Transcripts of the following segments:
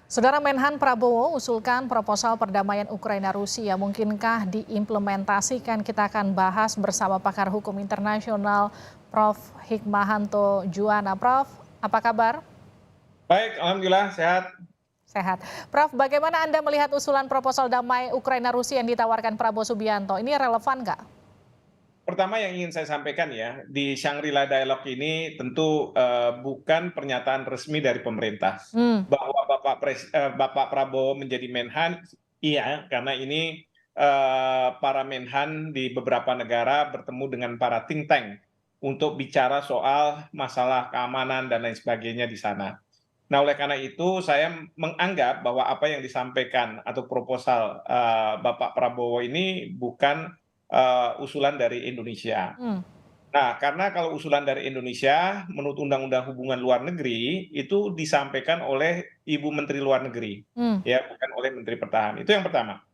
Saudara Menhan Prabowo usulkan proposal perdamaian Ukraina-Rusia. Mungkinkah diimplementasikan? Kita akan bahas bersama pakar hukum internasional Prof. Hikmahanto Juwana. Prof, apa kabar? Baik, alhamdulillah sehat. Sehat. Prof, bagaimana Anda melihat usulan proposal damai Ukraina-Rusia yang ditawarkan Prabowo Subianto? Ini relevan nggak? Pertama yang ingin saya sampaikan ya, di Shangri-La Dialogue ini tentu bukan pernyataan resmi dari pemerintah Hmm, bahwa Bapak Prabowo menjadi Menhan, iya, karena ini para Menhan di beberapa negara bertemu dengan para think tank untuk bicara soal masalah keamanan dan lain sebagainya di sana. Nah, oleh karena itu saya menganggap bahwa apa yang disampaikan atau proposal Bapak Prabowo ini bukan usulan dari Indonesia. hmm, Nah, karena kalau usulan dari Indonesia, menurut Undang-Undang Hubungan Luar Negeri, itu disampaikan oleh Ibu Menteri Luar Negeri, hmm. ya, bukan oleh Menteri Pertahanan. Itu yang pertama.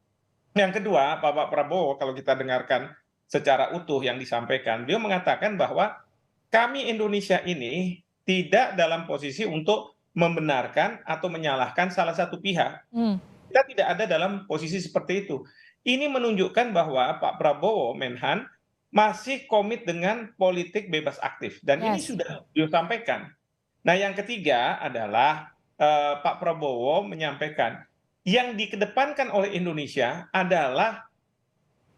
Yang kedua, Bapak Prabowo, kalau kita dengarkan secara utuh yang disampaikan, beliau mengatakan bahwa kami Indonesia ini tidak dalam posisi untuk membenarkan atau menyalahkan salah satu pihak. Hmm. Kita tidak ada dalam posisi seperti itu. Ini menunjukkan bahwa Pak Prabowo, Menhan, masih komit dengan politik bebas aktif. Dan ini Yes. sudah beliau sampaikan. Nah, yang ketiga adalah Pak Prabowo menyampaikan yang dikedepankan oleh Indonesia adalah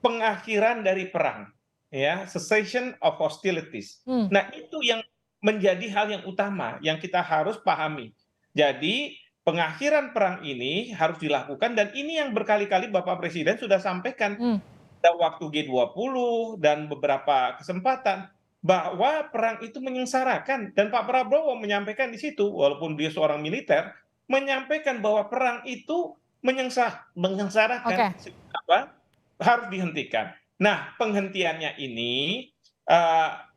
pengakhiran dari perang, ya, cessation of hostilities. Hmm. Nah, itu yang menjadi hal yang utama yang kita harus pahami. Jadi, pengakhiran perang ini harus dilakukan dan ini yang berkali-kali Bapak Presiden sudah sampaikan Hmm. pada waktu G20 dan beberapa kesempatan bahwa perang itu menyengsarakan dan Pak Prabowo menyampaikan di situ walaupun dia seorang militer menyampaikan bahwa perang itu menyengsarakan Oke. apa harus dihentikan. Nah, penghentiannya ini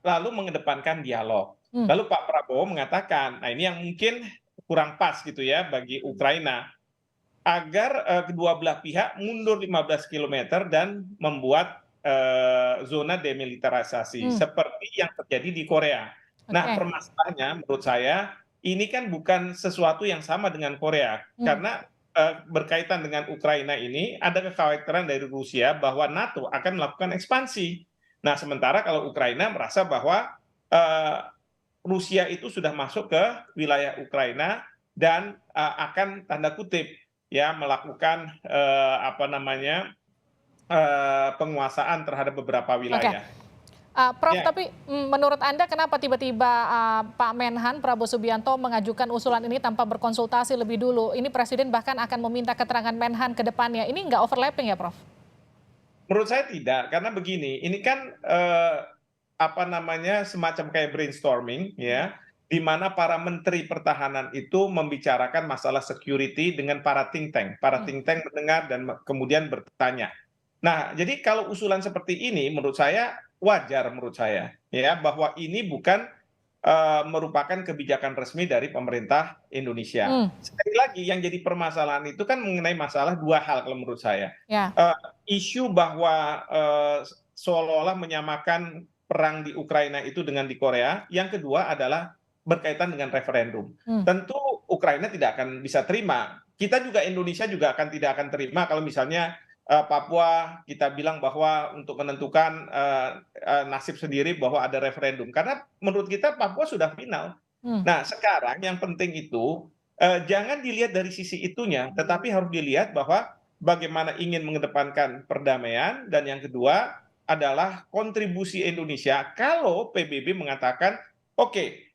lalu mengedepankan dialog. Hmm. Lalu Pak Prabowo mengatakan, nah ini yang mungkin kurang pas gitu ya bagi Ukraina, agar kedua belah pihak mundur 15 kilometer dan membuat zona demilitarisasi Hmm. seperti yang terjadi di Korea. Nah, Oke. permasalahannya menurut saya ini kan bukan sesuatu yang sama dengan Korea Hmm. karena berkaitan dengan Ukraina ini ada kekhawatiran dari Rusia bahwa NATO akan melakukan ekspansi. Nah, sementara kalau Ukraina merasa bahwa eh, Rusia itu sudah masuk ke wilayah Ukraina dan akan tanda kutip ya melakukan apa namanya penguasaan terhadap beberapa Oke. wilayah. Prof, Ya, tapi menurut Anda kenapa tiba-tiba Pak Menhan Prabowo Subianto mengajukan usulan ini tanpa berkonsultasi lebih dulu? Ini Presiden bahkan akan meminta keterangan Menhan ke depannya. Ini nggak overlapping ya, Prof? menurut saya tidak karena begini, ini kan apa namanya semacam kayak brainstorming ya, di mana para menteri pertahanan itu membicarakan masalah security dengan para think tank. Para Hmm. think tank mendengar dan kemudian bertanya. Nah, jadi kalau usulan seperti ini menurut saya wajar menurut saya ya bahwa ini bukan merupakan kebijakan resmi dari pemerintah Indonesia. Hmm. Sekali lagi yang jadi permasalahan itu kan mengenai masalah dua hal kalau menurut saya. Ya. Eh, Isu bahwa seolah-olah menyamakan perang di Ukraina itu dengan di Korea. Yang kedua adalah berkaitan dengan referendum. Hmm. Tentu Ukraina tidak akan bisa terima. Kita juga Indonesia juga tidak akan terima kalau misalnya Papua kita bilang bahwa untuk menentukan nasib sendiri bahwa ada referendum. Karena menurut kita Papua sudah final. Hmm. Nah, sekarang yang penting itu jangan dilihat dari sisi itunya, tetapi harus dilihat bahwa bagaimana ingin mengedepankan perdamaian dan yang kedua adalah kontribusi Indonesia kalau PBB mengatakan oke,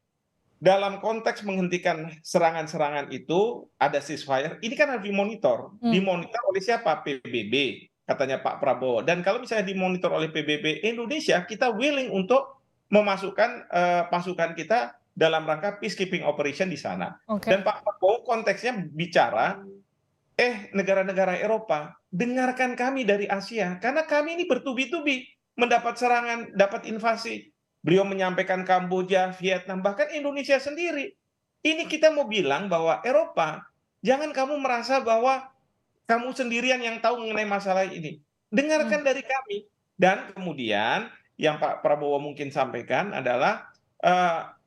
dalam konteks menghentikan serangan-serangan itu ada ceasefire, ini kan harus dimonitor. Hmm. Dimonitor oleh siapa? PBB, katanya Pak Prabowo. Dan kalau misalnya dimonitor oleh PBB Indonesia, kita willing untuk memasukkan pasukan kita dalam rangka peacekeeping operation di sana. Oke. Dan Pak Prabowo konteksnya bicara, negara-negara Eropa, dengarkan kami dari Asia, karena kami ini bertubi-tubi mendapat serangan, dapat invasi. Beliau menyampaikan Kamboja, Vietnam, bahkan Indonesia sendiri. Ini kita mau bilang bahwa Eropa, jangan kamu merasa bahwa kamu sendirian yang tahu mengenai masalah ini. Hmm. Dengarkan dari kami. Dan kemudian yang Pak Prabowo mungkin sampaikan adalah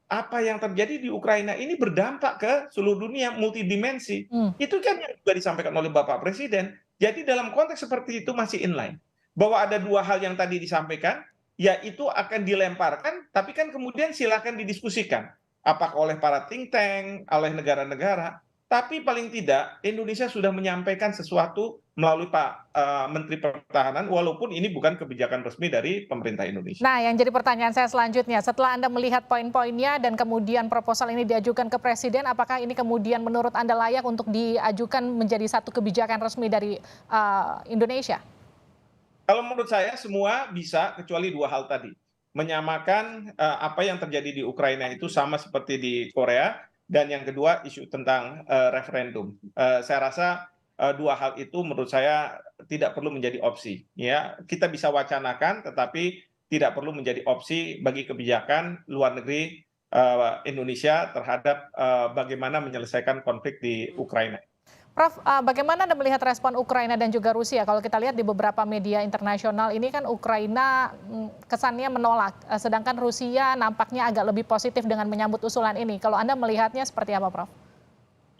apa yang terjadi di Ukraina ini berdampak ke seluruh dunia, multidimensi. Hmm. Itu kan yang juga disampaikan oleh Bapak Presiden. Jadi dalam konteks seperti itu masih inline. Bahwa ada dua hal yang tadi disampaikan, ya itu akan dilemparkan, tapi kan kemudian silakan didiskusikan. Apakah oleh para think tank, oleh negara-negara, tapi paling tidak Indonesia sudah menyampaikan sesuatu melalui Pak Menteri Pertahanan, walaupun ini bukan kebijakan resmi dari pemerintah Indonesia. Nah, yang jadi pertanyaan saya selanjutnya, setelah Anda melihat poin-poinnya dan kemudian proposal ini diajukan ke Presiden, apakah ini kemudian menurut Anda layak untuk diajukan menjadi satu kebijakan resmi dari Indonesia? Kalau menurut saya semua bisa kecuali dua hal tadi. Menyamakan apa yang terjadi di Ukraina itu sama seperti di Korea, dan yang kedua isu tentang referendum. Saya rasa dua hal itu menurut saya tidak perlu menjadi opsi. Ya, kita bisa wacanakan, tetapi tidak perlu menjadi opsi bagi kebijakan luar negeri Indonesia terhadap bagaimana menyelesaikan konflik di Ukraina. Prof, bagaimana Anda melihat respon Ukraina dan juga Rusia? Kalau kita lihat di beberapa media internasional ini kan Ukraina kesannya menolak, sedangkan Rusia nampaknya agak lebih positif dengan menyambut usulan ini. Kalau Anda melihatnya seperti apa, Prof?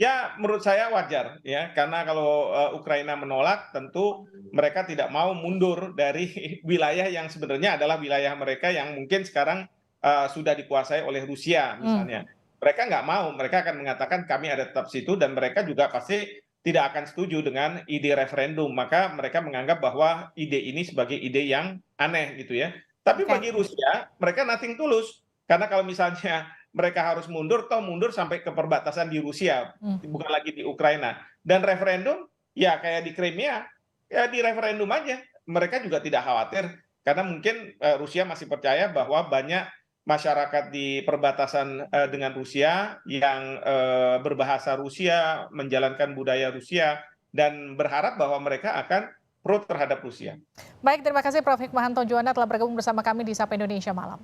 Ya, menurut saya wajar ya, karena kalau Ukraina menolak, tentu mereka tidak mau mundur dari wilayah yang sebenarnya adalah wilayah mereka yang mungkin sekarang sudah dikuasai oleh Rusia Hmm. misalnya. Mereka nggak mau, mereka akan mengatakan kami ada tetap situ, dan mereka juga pasti tidak akan setuju dengan ide referendum. Maka mereka menganggap bahwa ide ini sebagai ide yang aneh gitu ya. Tapi Oke. bagi Rusia, mereka nothing tulus. Karena kalau misalnya mereka harus mundur, toh mundur sampai ke perbatasan di Rusia, Hmm. bukan lagi di Ukraina. Dan referendum, ya kayak di Crimea, ya di referendum aja. Mereka juga tidak khawatir, karena mungkin Rusia masih percaya bahwa banyak masyarakat di perbatasan dengan Rusia yang berbahasa Rusia, menjalankan budaya Rusia, dan berharap bahwa mereka akan pro terhadap Rusia. Baik, terima kasih Prof. Hikmahanto Juwana telah bergabung bersama kami di Sapa Indonesia Malam.